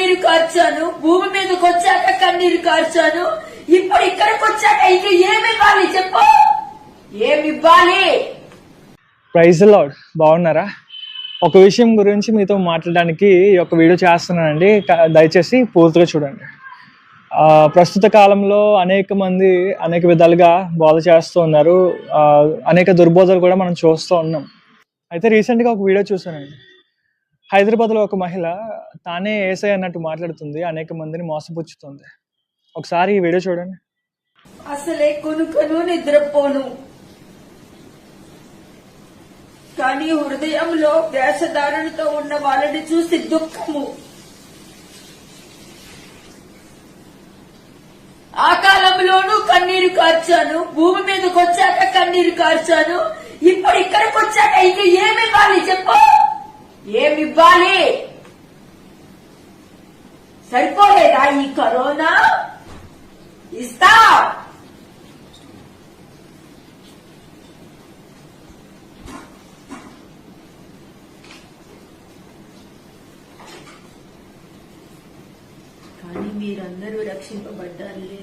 కన్నీరు కార్చాను, భూమి మీదకి వచ్చాక కన్నీరు కార్చాను, ఇప్పుడు ఇక్కడికి వచ్చాక ఇక ఏమి ఇవ్వాలి చెప్పు, ఏమి ఇవ్వాలి? Praise the lord. బాగున్నారా? ఒక విషయం గురించి మీతో మాట్లాడడానికి ఈ యొక్క వీడియో చేస్తున్నానండి, దయచేసి పూర్తిగా చూడండి. ప్రస్తుత కాలంలో అనేక మంది అనేక విధాలుగా బోధ చేస్తూ ఉన్నారు, అనేక దుర్బోధలు కూడా మనం చూస్తూ ఉన్నాం. అయితే రీసెంట్గా ఒక వీడియో చూసానండి. హైదరాబాద్లో ఒక మహిళ తానే ఏసై అన్నట్టు మాట్లాడుతుంది, అనేక మందిని మోసపుచ్చుతుంది. ఒకసారి ఈ వీడియో చూడండి. అసలే కొనుకను నిద్రపోను, కానీ హృదయంలో వేషధారణతో ఉన్న వాళ్ళని చూసి దుఃఖము. ఆ కాలంలోనూ కన్నీరు కార్చాను, భూమి మీదకి వచ్చాక కన్నీరు కార్చాను, ఇప్పుడు ఇక్కడికి వచ్చాక ఇక ఏమి ఇవ్వాలి చెప్పు, ఏమి ఇవ్వాలి? సరిపోలేదా ఈ కరోనా? ఇస్తా. కానీ మీరందరూ రక్షింపబడ్డారులే.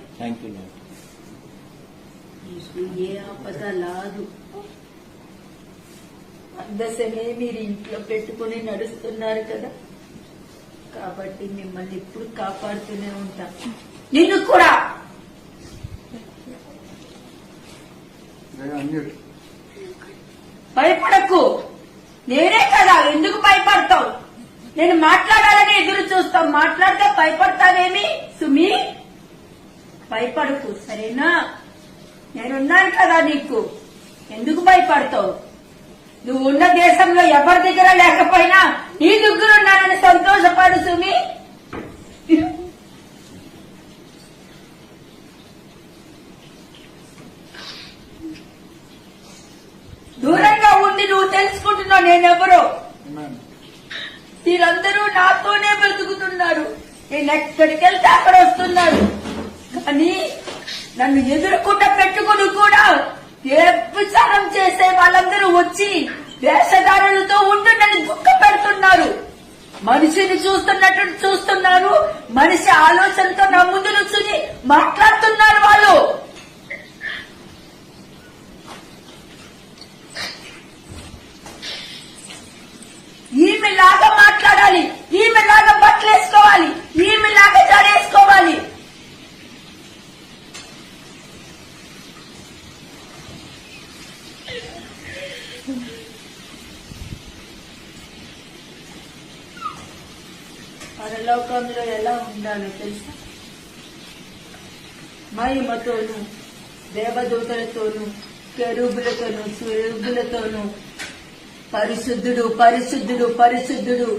మీకు ఏ ఆపద లాదు. అందసమే మీరు ఇంట్లో పెట్టుకుని నడుస్తున్నారు కదా, కాబట్టి మిమ్మల్ని ఇప్పుడు కాపాడుతూనే ఉంటా. నిన్ను కూడా. భయపడకు, నేనే కదా, ఎందుకు భయపడతావు? నేను మాట్లాడాలని ఎదురు చూస్తాం, మాట్లాడితే భయపడతావేమి సుమి? భయపడకు, సరేనా? నేనున్నాను కదా నీకు, ఎందుకు భయపడతావు? నువ్వు ఉన్న దేశంలో ఎవరి దగ్గర లేకపోయినా నీ దగ్గర ఉన్నానని సంతోషపడు సుమి. దూరంగా ఉండి నువ్వు తెలుసుకుంటున్నావు నేనెవరో. మీరందరూ నాతోనే బ్రతుకుతున్నారు, నేను ఎక్కడికి వెళ్తే అక్కడ వస్తున్నారు, కానీ నన్ను ఎదుర్కొంట పెట్టుకుని కూడా వ్యభిచారం చేసే వాళ్ళందరూ వచ్చి వేషధారులతో ఉండి నన్ను దుఃఖ పెడుతున్నారు. మనిషిని చూస్తున్నట్టు చూస్తున్నారు, మనిషి ఆలోచనతో నా ముందు నుంచుని మాట్లాడుతున్నారు వాళ్ళు. ఈమెలాగా మాట్లాడాలి, ఈమెలాగా బట్టలు వేసుకోవాలి, ఈమెలాగా జడేసుకోవాలి. పరలోకంలో ఎలా ఉండాలో తెలుసా? మహిమతోను, దేవదూతలతోను, కెరూబులతోను, సురూబులతోను పరిశుద్ధుడు పరిశుద్ధుడు పరిశుద్ధుడు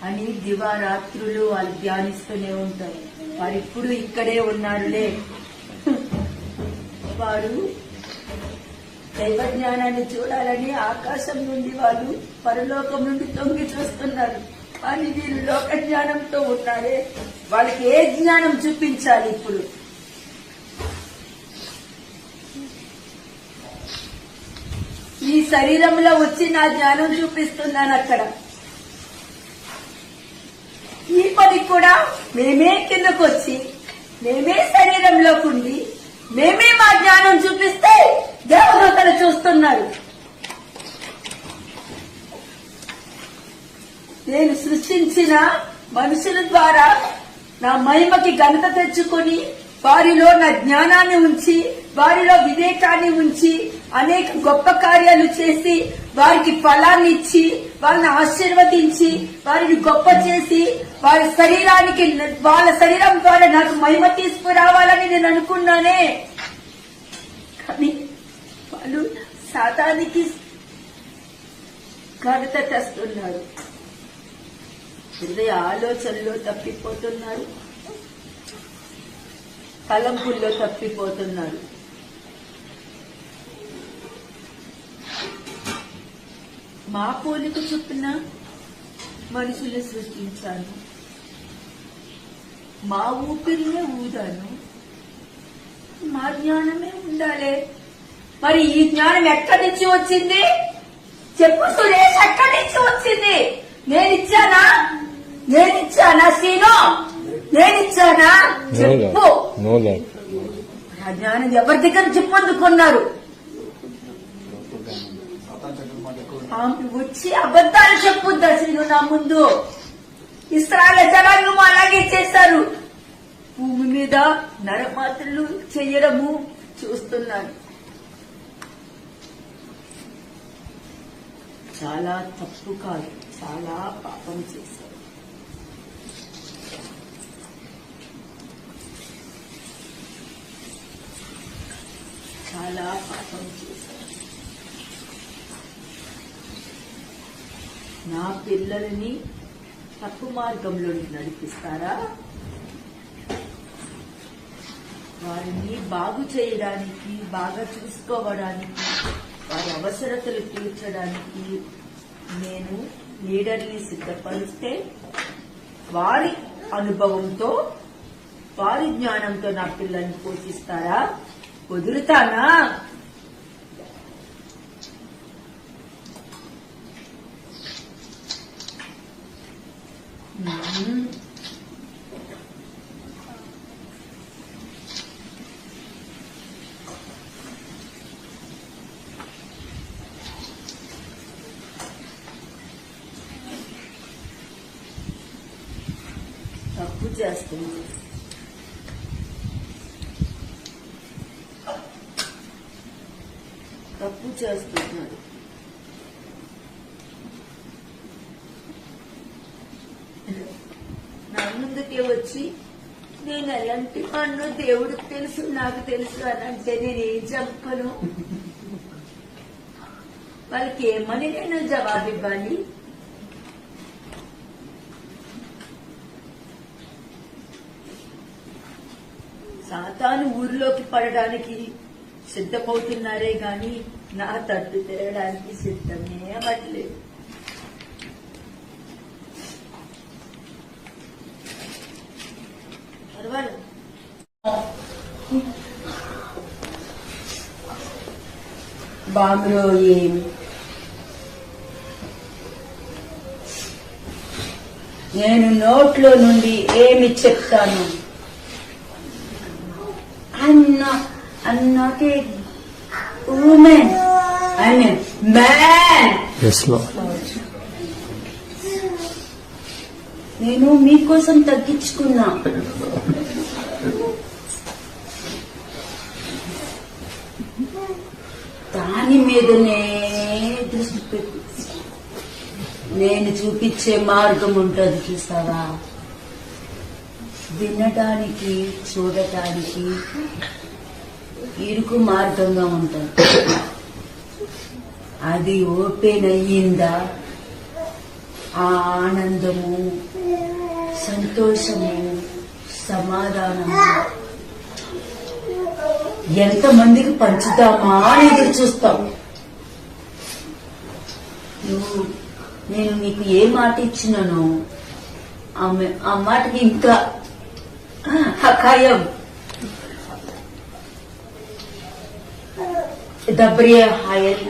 అని దివారాత్రులు వాళ్ళు ధ్యానిస్తూనే ఉంటారు. వారు ఇప్పుడు ఇక్కడే ఉన్నారులే. వారు దైవ జ్ఞానాన్ని చూడాలని ఆకాశం నుండి వాళ్ళు పరలోకం నుండి తొంగి చూస్తున్నారు, కానీ వీరు లోక జ్ఞానంతో ఉన్నారే. వాళ్ళకి ఏ జ్ఞానం చూపించాలి ఇప్పుడు? ఈ శరీరంలో వచ్చి నా జ్ఞానం చూపిస్తున్నాను అక్కడ. ఈ పని కూడా మేమే కిందకు వచ్చి మేమే శరీరంలోకి ఉండి మేమే మా జ్ఞానం చూపిస్తే దేవదూతలు చూస్తున్నారు. నేను సృష్టించిన మనుషుల ద్వారా నా మహిమకి ఘనత తెచ్చుకొని వారిలో నా జ్ఞానాన్ని ఉంచి వారిలో వివేకాన్ని ఉంచి అనేక గొప్ప కార్యాలు చేసి వారికి ఫలాన్ని ఇచ్చి వాళ్ళని ఆశీర్వదించి వారిని గొప్ప చేసి వారి శరీరానికి వాళ్ళ శరీరం ద్వారా నాకు మహిమ తీసుకురావాలని నేను అనుకున్నానే. కానీ వాళ్ళు సాతానికి ఘనత తెస్తున్నారు, హృదయ ఆలోచనలో తప్పిపోతున్నారు, తలంపుల్లో తప్పిపోతున్నారు. మా పోలిక చొప్పున మనుషులు సృష్టించాను, మా ఊపిరినే ఊదాను, మా జ్ఞానమే ఉండాలి. మరి ఈ జ్ఞానం ఎక్కడి నుంచి వచ్చింది చెప్పు సురేష్, ఎక్కడి నుంచి వచ్చింది? నేను ఇచ్చానా? నేనిచ్చానా సీను? నేనిచ్చానా? చెప్పు. ఆ జ్ఞానం ఎవరి దగ్గర చెప్పొందుకున్నారు? ఆమె వచ్చి అబద్ధాలు చెప్పుద్దా సీను నా ముందు? ఇస్రాయేల్ జనాంగం అలాగే చేశారు. భూమి మీద నరమాతలు చెయ్యడము చూస్తున్నాను. చాలా తప్పు కాదు, చాలా పాపం చేశారు. చాలా పాపం చేశారు. నా పిల్లల్ని తప్పు మార్గంలో నడిపిస్తారా? వారిని బాగు చేయడానికి, బాగా చూసుకోవడానికి, వారి అవసరతలు తీర్చడానికి నేను లీడర్ని సిద్ధపరిస్తే వారి అనుభవంతో, వారి జ్ఞానంతో నా పిల్లల్ని పోషిస్తారా? వదులుతానా? తప్పు చేస్తుంది. తప్పు చేస్తున్నాడు. నా ముందుకే వచ్చి నేను ఎలాంటి వాడినో దేవుడికి తెలుసు, నాకు తెలుసు అని అంటే నేనేం చెప్పను? వాళ్ళకి ఏమని నేను జవాబివ్వాలి? సాతాను ఊరిలోకి పడడానికి సిద్ధమవుతున్నారే గాని నా తట్టు తిరగడానికి సిద్ధమే అవ్వట్లేదు. పర్వాలేదు. బాంబులో ఏమి నేను నోట్లో నుండి ఏమి చెప్తాను? I'm not a woman. I'm a man. Yes, Lord. నేను మీకోసం తగ్గించుకున్నా. దాని మీదనే దృష్టి పెట్టి నేను చూపించే మార్గం ఉంటుంది చూసావా? వినడానికి, చూడటానికి ఇరుకు మార్గంగా ఉంటుంది. అది ఓపెన్ అయ్యిందా ఆ ఆనందము, సంతోషము, సమాధానము ఎంతమందికి పంచుతామా అని ఎదురు చూస్తాం. నేను నీకు ఏ మాట ఇచ్చినానో ఆ మాటకి ఇంకా హకాయం దబ్రియా హాయల్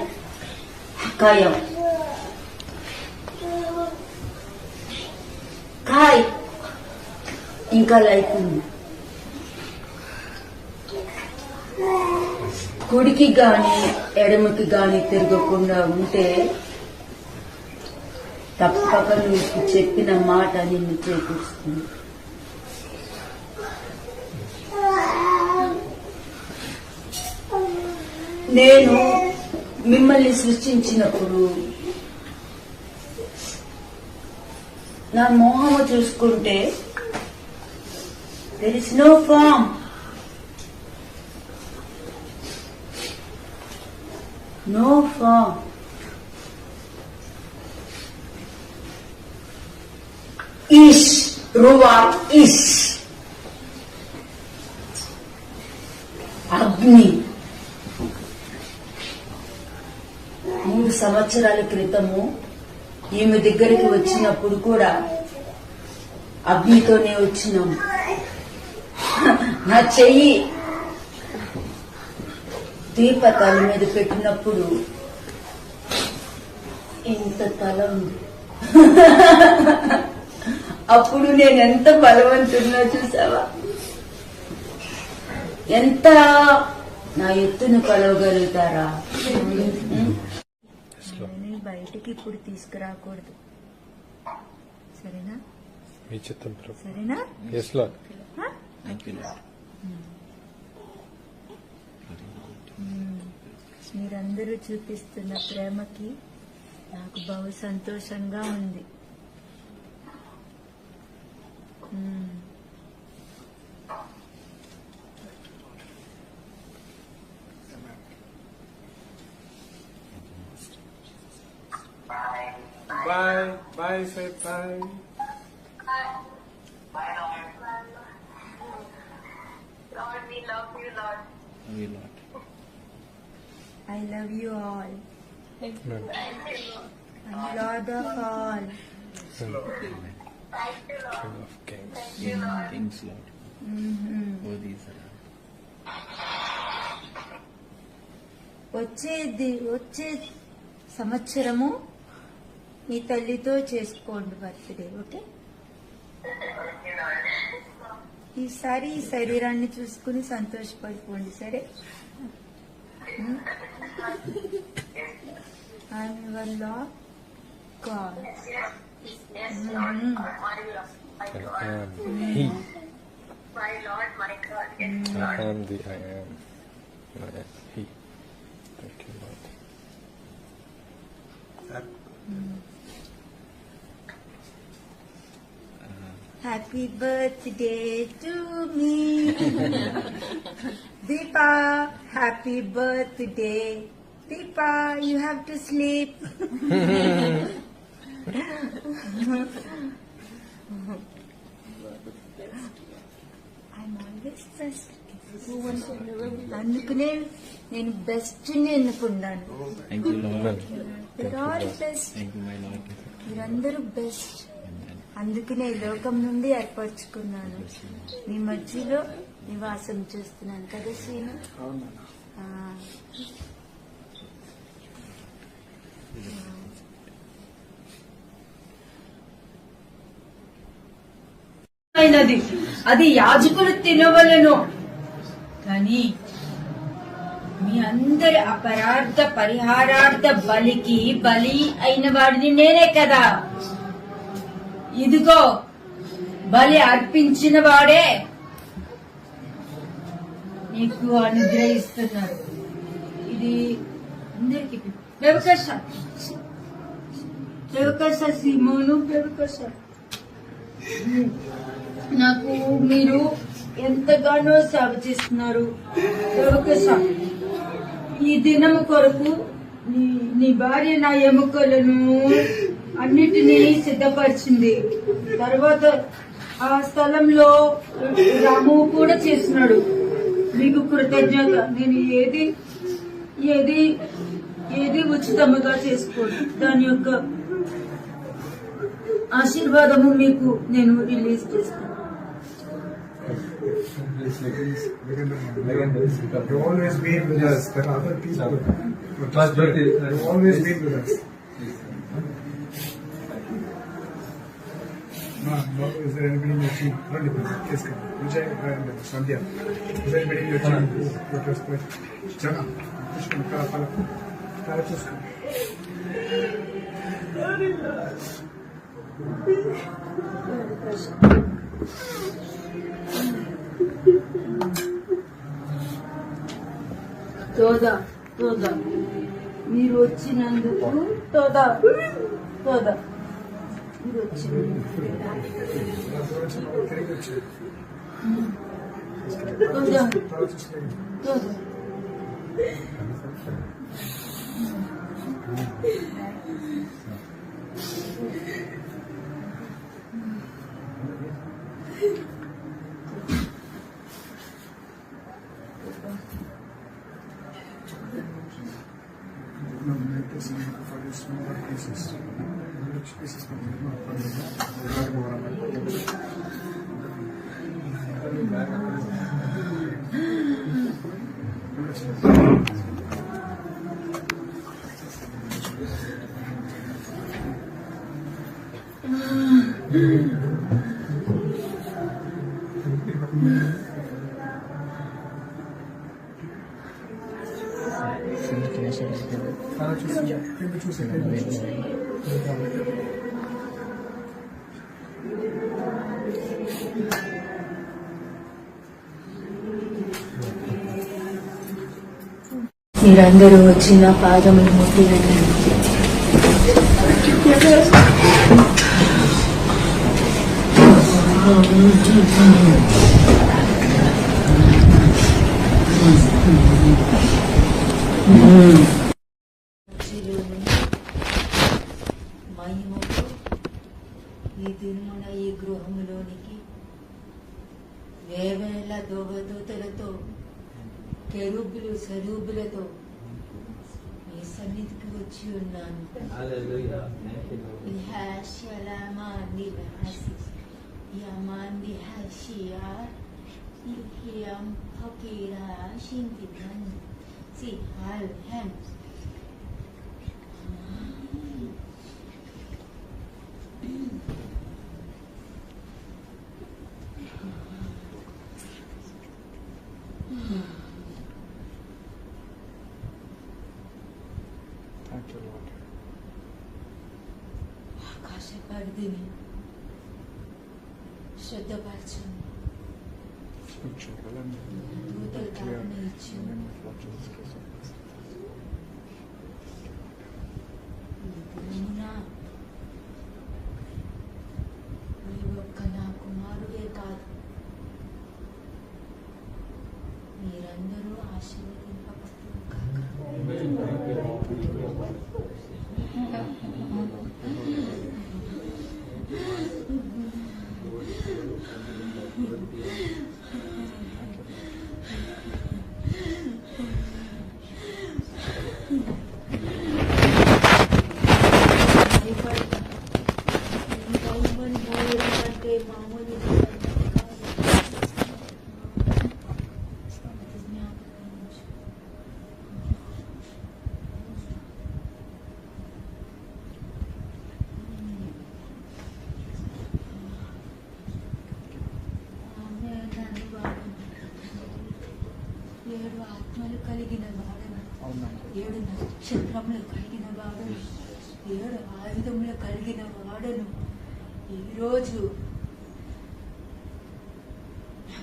హకాయం కాయ్ ఇంకా లైఫ్ ఉంది. కుడికి గాని ఎడమకి గాని తిరగకుండా ఉంటే తప్పక నీకు చెప్పిన మాట నిన్ను చేకూరుస్తుంది. నేను మిమ్మల్ని సృష్టించినప్పుడు నా మోహము చూసుకుంటే there is no form, no form. Ish, ruach ish, అగ్ని. 3 సంవత్సరాల క్రితము ఈమె దగ్గరికి వచ్చినప్పుడు కూడా అగ్నితోనే వచ్చినాం. నా చెయ్యి దీపతల మీద పెట్టినప్పుడు ఇంత తల ఉంది. అప్పుడు నేను ఎంత బలవంతున్నా చూసావా, ఎంత నా ఎత్తును కొలవగలుగుతారా. నేను బయటికి ఇప్పుడు తీసుకురాకూడదు, సరేనా? మీ చిత్తం ప్రభు. సరేనా? Yes, Lord. హ? మీరందరూ చూపిస్తున్న ప్రేమకి నాకు బహు సంతోషంగా ఉంది. Bye. Bye, say bye. Lord, we love you, Lord. I love you all. Amen. I'm Lord of all. King of Kings. Kings, Lord. Worthy is the Lamb. వచ్చే సంవత్సరము మీ తల్లితో చేసుకోండి బర్త్డే, ఓకే? ఈసారి ఈ శరీరాన్ని చూసుకుని సంతోషపడిపోండి, సరే? I'm your Lord God. Yes, Lord. My Lord, my I God. am He. My Lord, my God. Yes, I Lord. am the I am. I am He. Thank you, Lord. Happy birthday to me. Deepa, happy birthday. Deepa, you have to sleep. I'm always best. అందుకనే నేను best ఎన్నుకున్నాను. Thank you, Lord. They're all best. Thank you, my Lord. మీరందరూ best. అందుకనే ఈ లోకం నుండి ఏర్పరచుకున్నాను, మీ మధ్యలో నివాసం చేస్తున్నాను కదా శ్రీను. ఆ. అది యాజకులు తినవలను, కానీ మీ అందరి అపరాధ పరిహారార్థ బలికి బలి అయిన వాడిని నేనే కదా. ఇదిగో బలి అర్పించిన వాడే నీకు అనుగ్రహిస్తున్నాడు. ఇది అందరికి వ్యవకాశ సీమోను వ్యవకాశ. నాకు మీరు ఎంతగానో సేవ చేస్తున్నారు వ్యవకాశ. ఈ దినము కొరకు నీ భార్య నా ఎముకలను అన్నిటినీ సిద్ధపరిచింది. తర్వాత ఆ స్థలంలో రాము కూడా చేస్తున్నాడు. మీకు కృతజ్ఞత. నేను ఏది ఉచితముగా చేసుకోను. దాని యొక్క ఆశీర్వాదము మీకు నేను రిలీజ్ చేస్తాను. You've always been with us. There are other people. You've always been with us. No, is there anybody in your team? Not anybody. Yes, come. Vijay and Sandhya. Is there anybody in your team who protest with Jana? Pushkar, Kala. Kala Pushkar. తోదా మీరు వచ్చినందుకు తోదా మీరు వచ్చినందుకు తోదా. No, make this for the smaller pieces. Which pieces can you not put in అలా చూసి కింద చూసి మీరందరూ వచ్చి నా పాదములు ముట్టినండి. మహిమతో ఈ దినమున ఈ గృహములోనికి వేవేల దోవదూతలతో కెరూబులు సరూబులతో మీ సన్నిధికి వచ్చి ఉన్నాను. ఆకాశ పరిధిని శ్రద్ధపరచండి. దూతలు తాపన ఇచ్చింది. ఈ ఒక్క నా కుమారుడే కాదు, మీరందరూ ఆశీర్వదింపబడుతుంది కాక. ఏడు ఆత్మలు కలిగిన వాడను, ఏడు నక్షత్రములు కలిగిన వాడను, ఏడు ఆయుధములు కలిగిన వాడను. ఈరోజు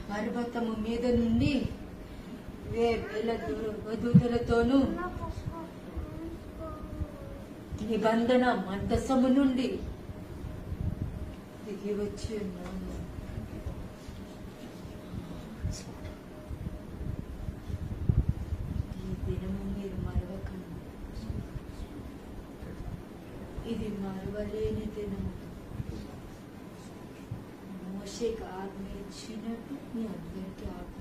పర్వతము మీద నుండి వేల దూతలతోనూ నిబంధన మందసము నుండి దిగి వచ్చి ఉన్నాను. దినము మీరు మరవకండి, ఇది మరవలేని దినము. మోషేకి ఆజ్ఞ ఇచ్చినట్టు మీ అందరికీ ఆజ్ఞ